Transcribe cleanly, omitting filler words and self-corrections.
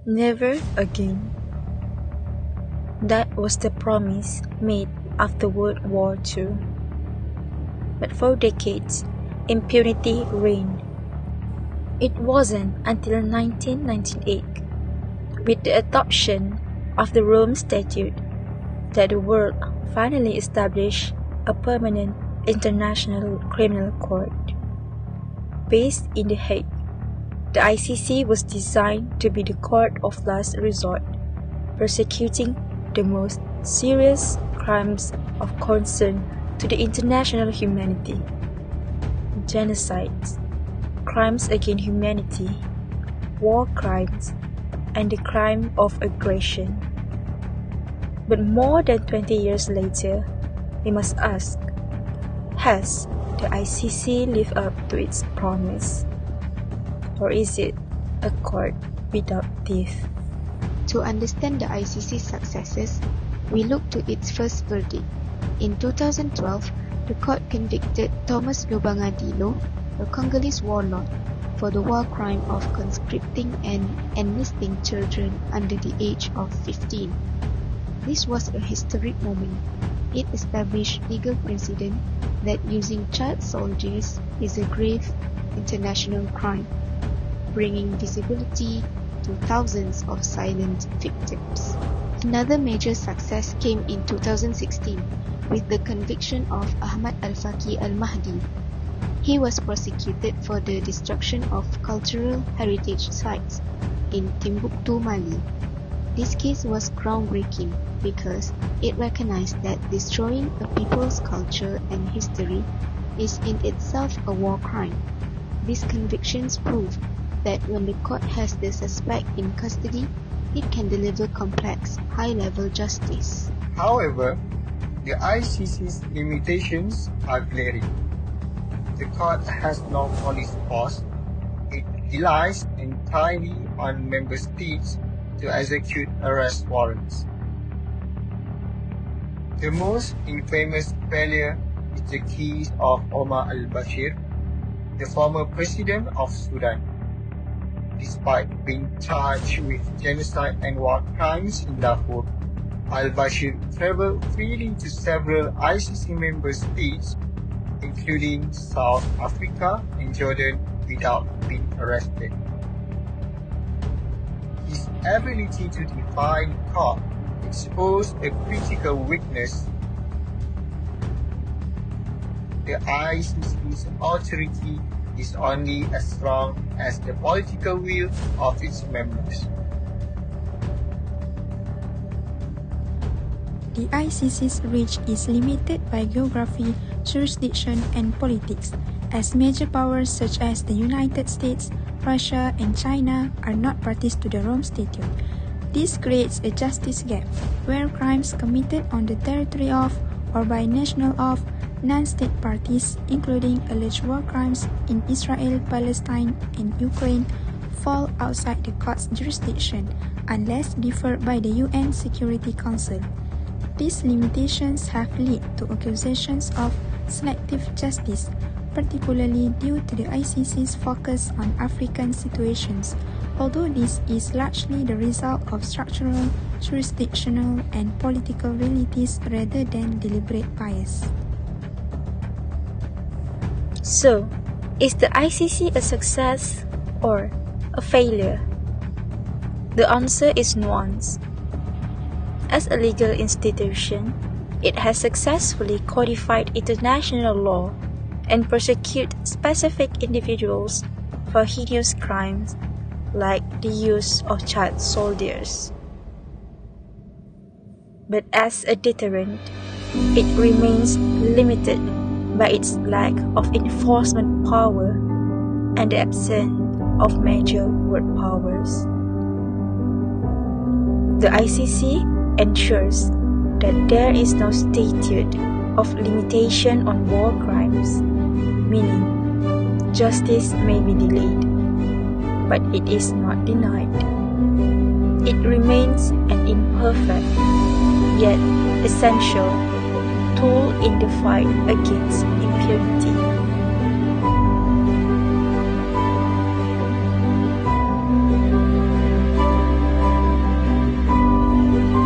Never again. That was the promise made after World War II. But for decades, impunity reigned. It wasn't until 1998, with the adoption of the Rome Statute, that the world finally established a permanent international criminal court. Based in The Hague, the ICC was designed to be the court of last resort, prosecuting the most serious crimes of concern to the international humanity: genocides, crimes against humanity, war crimes, and the crime of aggression. But more than 20 years later, we must ask, has the ICC lived up to its promise? Or is it a court without teeth? To understand the ICC's successes, we look to its first verdict. In 2012, the court convicted Thomas Lobangadilo, a Congolese warlord, for the war crime of conscripting and enlisting children under the age of 15. This was a historic moment. It established legal precedent that using child soldiers is a grave international crime, bringing visibility to thousands of silent victims. Another major success came in 2016 with the conviction of Ahmad Al-Faqi Al-Mahdi. He was prosecuted for the destruction of cultural heritage sites in Timbuktu, Mali. This case was groundbreaking because it recognized that destroying a people's culture and history is in itself a war crime. These convictions prove that when the court has the suspect in custody, it can deliver complex, high-level justice. However, the ICC's limitations are glaring. The court has no police force. It relies entirely on member states to execute arrest warrants. The most infamous failure is the case of Omar al-Bashir, the former president of Sudan. Despite being charged with genocide and war crimes in Darfur, al-Bashir traveled freely to several ICC member states, including South Africa and Jordan, without being arrested. His ability to defy the court exposed a critical weakness. The ICC's authority is only as strong as the political will of its members. The ICC's reach is limited by geography, jurisdiction, and politics, as major powers such as the United States, Russia, and China are not parties to the Rome Statute. This creates a justice gap, where crimes committed on the territory of or by national of non-state parties, including alleged war crimes in Israel, Palestine, and Ukraine, fall outside the court's jurisdiction unless deferred by the UN Security Council. These limitations have led to accusations of selective justice, particularly due to the ICC's focus on African situations, although this is largely the result of structural, jurisdictional, and political realities rather than deliberate bias. So, is the ICC a success or a failure? The answer is nuanced. As a legal institution, it has successfully codified international law and prosecute specific individuals for heinous crimes like the use of child soldiers. But as a deterrent, it remains limited by its lack of enforcement power and the absence of major world powers. The ICC ensures that there is no statute of limitation on war crimes, meaning justice may be delayed, but it is not denied. It remains an imperfect, yet essential, tool in the fight against impunity.